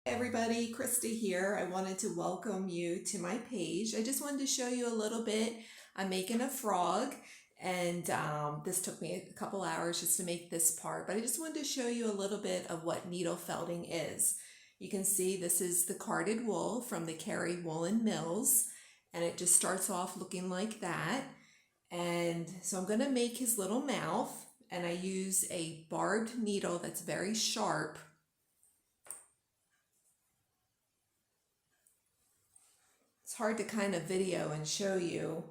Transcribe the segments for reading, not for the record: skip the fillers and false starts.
Hey everybody, Krista here. I wanted to welcome you to my page. I just wanted to show you a little bit. I'm making a frog, and this took me a couple hours just to make this part, but I just wanted to show you a little bit of what needle felting is. You can see this is the carded wool from the Kerry Woollen mills, and it just starts off looking like that. And so I'm going to make his little mouth, and I use a barbed needle that's very sharp. It's hard to kind of video and show you.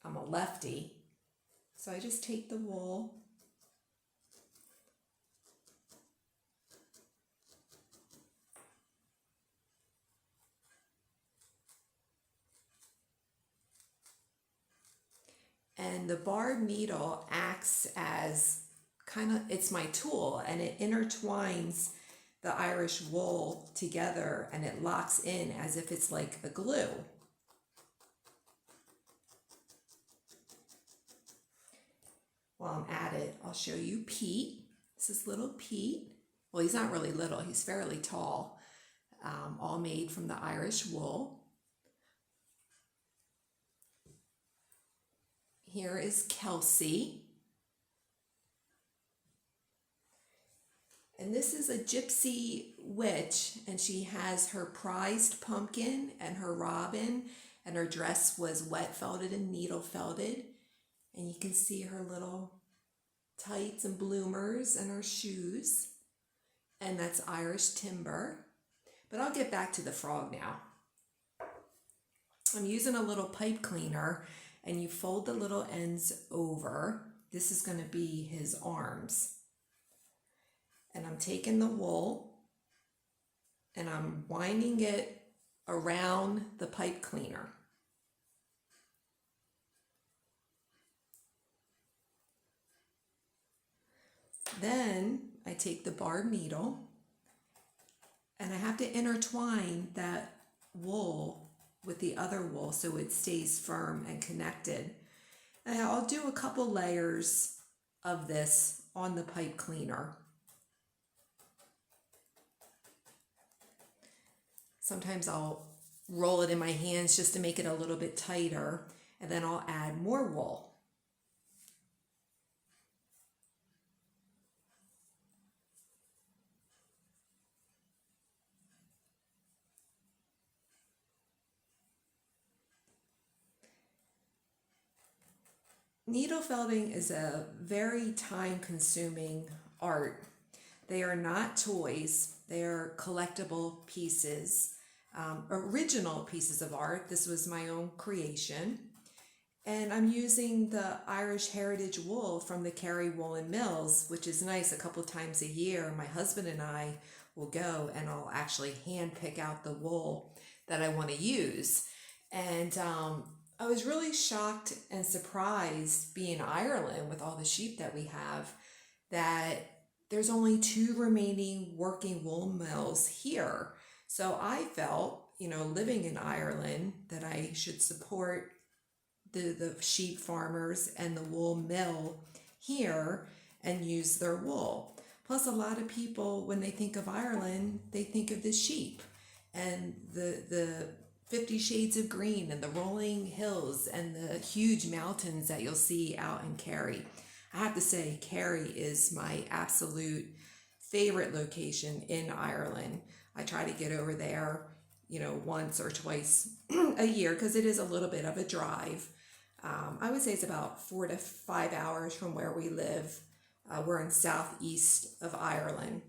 I'm a lefty. So I just take the wool and the barb needle acts as it's my tool, and it intertwines the Irish wool together and it locks in as if it's like a glue. While I'm at it, I'll show you Pete. This is little Pete. Well, he's not really little, he's fairly tall, all made from the Irish wool. Here is Kelsey. And this is a gypsy witch, and she has her prized pumpkin and her robin, and her dress was wet felted and needle felted. And you can see her little tights and bloomers and her shoes. And that's Irish timber. But I'll get back to the frog now. I'm using a little pipe cleaner, and you fold the little ends over. This is going to be his arms. And I'm taking the wool and I'm winding it around the pipe cleaner. Then I take the barb needle and I have to intertwine that wool with the other wool so it stays firm and connected. And I'll do a couple layers of this on the pipe cleaner. Sometimes I'll roll it in my hands just to make it a little bit tighter, and then I'll add more wool. Needle felting is a very time-consuming art. They are not toys, they are collectible pieces. Original pieces of art. This was my own creation. And I'm using the Irish heritage wool from the Kerry Woollen mills, which is nice. A couple times a year, my husband and I will go and I'll actually hand pick out the wool that I want to use. And I was really shocked and surprised being in Ireland with all the sheep that we have that there's only 2 remaining working wool mills here. So I felt, living in Ireland, that I should support the sheep farmers and the wool mill here and use their wool. Plus, a lot of people, when they think of Ireland, they think of the sheep and the 50 shades of green and the rolling hills and the huge mountains that you'll see out in Kerry. I have to say, Kerry is my absolute favorite location in Ireland. I try to get over there, once or twice a year because it is a little bit of a drive. I would say it's about 4 to 5 hours from where we live. We're in southeast of Ireland.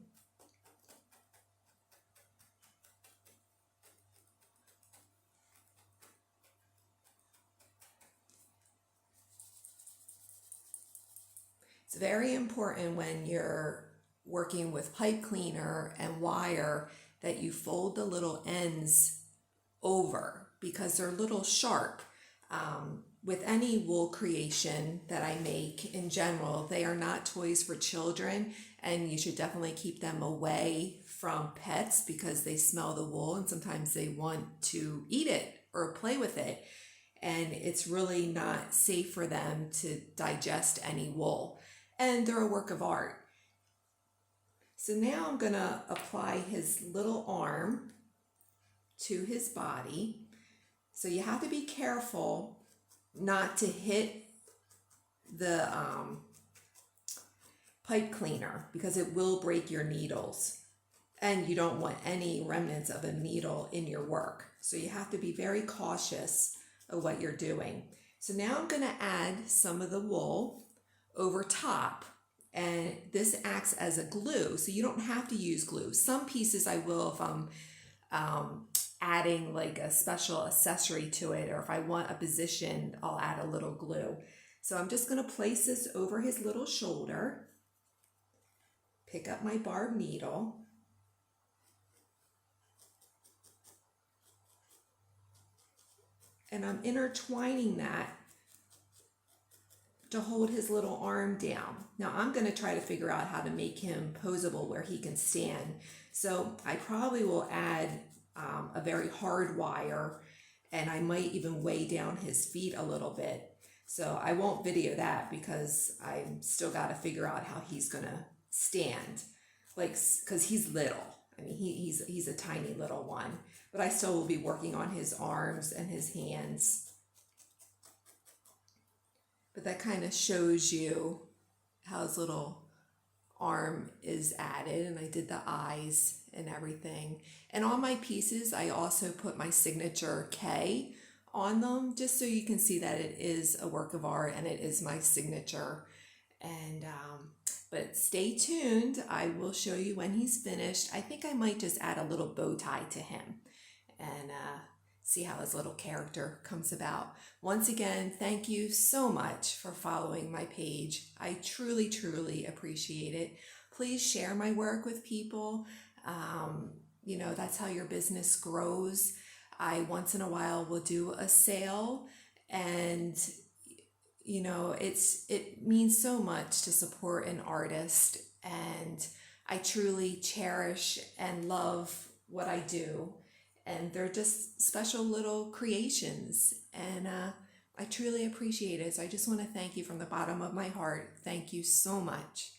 It's very important when you're working with pipe cleaner and wire that you fold the little ends over because they're a little sharp. With any wool creation that I make in general, they are not toys for children, and you should definitely keep them away from pets because they smell the wool and sometimes they want to eat it or play with it. And it's really not safe for them to digest any wool. And they're a work of art. So now I'm gonna apply his little arm to his body. So you have to be careful not to hit the pipe cleaner because it will break your needles, and you don't want any remnants of a needle in your work. So you have to be very cautious of what you're doing. So now I'm gonna add some of the wool over top, and this acts as a glue, so you don't have to use glue. Some pieces I will if I'm adding like a special accessory to it, or if I want a position, I'll add a little glue. So I'm just gonna place this over his little shoulder, pick up my barbed needle, and I'm intertwining that to hold his little arm down. Now I'm going to try to figure out how to make him posable where he can stand. So I probably will add a very hard wire, and I might even weigh down his feet a little bit. So I won't video that because I still got to figure out how he's going to stand, like, because he's little. I mean, he's a tiny little one, but I still will be working on his arms and his hands. But that kind of shows you how his little arm is added, and I did the eyes and everything. And on my pieces, I also put my signature K on them, just so you can see that it is a work of art and it is my signature. And but stay tuned. I will show you when he's finished. I think I might just add a little bow tie to him and see how his little character comes about. Once again, thank you so much for following my page. I truly, truly appreciate it. Please share my work with people. You know, that's how your business grows. I once in a while will do a sale, and you know, it means so much to support an artist, and I truly cherish and love what I do. And they're just special little creations, and I truly appreciate it. So I just want to thank you from the bottom of my heart. Thank you so much.